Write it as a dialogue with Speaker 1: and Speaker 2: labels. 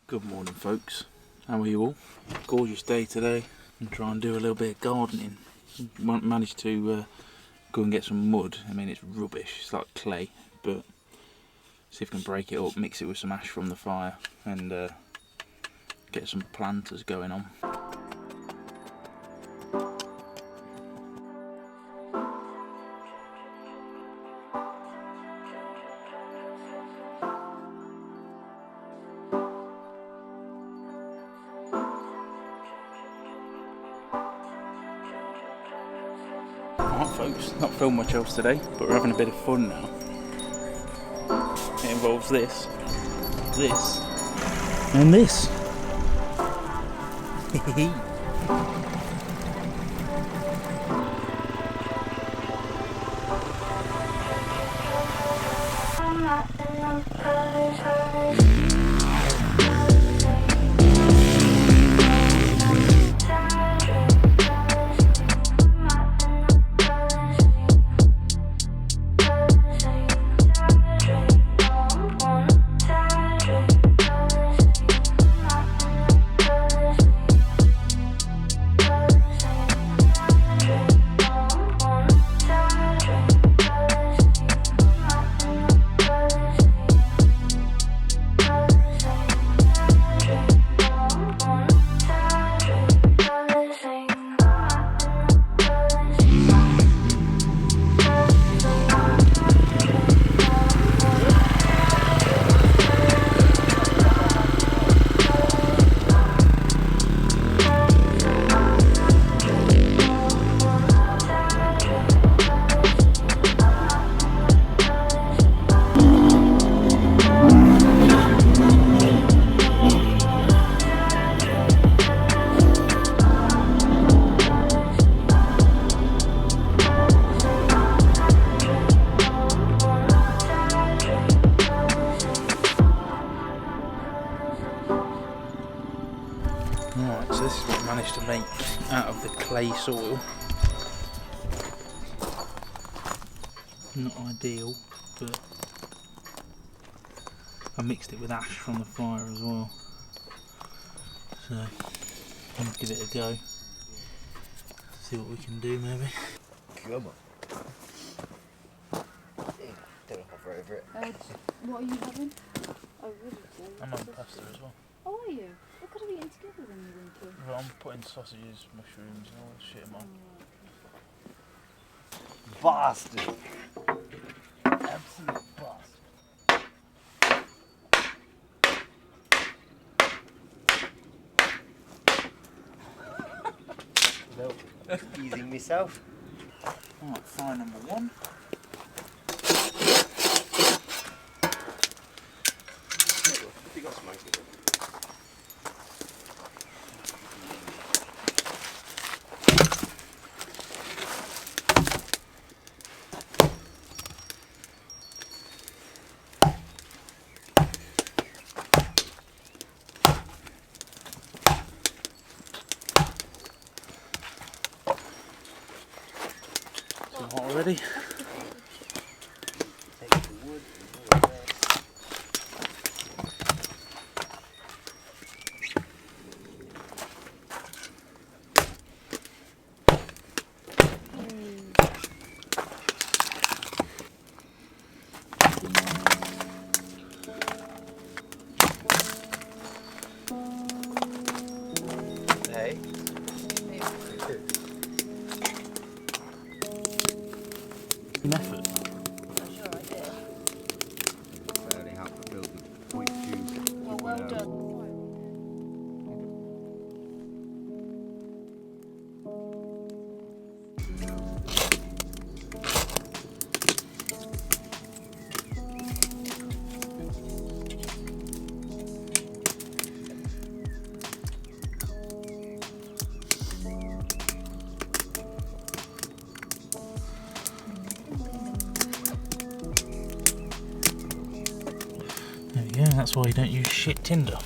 Speaker 1: Good morning, folks. How are you all? Gorgeous day today. I'm trying to do a little bit of gardening. Managed to go and get some mud. I mean, it's rubbish. It's like clay, but see if I can break it up, mix it with some ash from the fire, and get some planters going on. Alright folks, not filmed much else today, but we're having a bit of fun now. It involves this, and this. Right, so this is what I managed to make out of the clay soil. Not ideal, but I mixed it with ash from the fire as well. So I'll give it a go. See what we can do maybe.
Speaker 2: Come on. Don't hover over it.
Speaker 3: What are you having? Oh, really?
Speaker 1: I'm having pasta as well.
Speaker 3: Oh, are you? We could have eaten together then, you went to.
Speaker 1: Well, I'm putting sausages, mushrooms and all that shit in mine.
Speaker 2: Bastard! Absolute bastard. No, easing myself.
Speaker 1: Alright, fire number one.
Speaker 2: You got smoke in it.
Speaker 1: Hot already.
Speaker 2: Take the wood and all the rest. Hey.
Speaker 1: An effort.
Speaker 3: I'm sure I did.
Speaker 2: Fairly helped to build the point two.
Speaker 3: Well done.
Speaker 1: There we go, that's why you don't use shit tinder.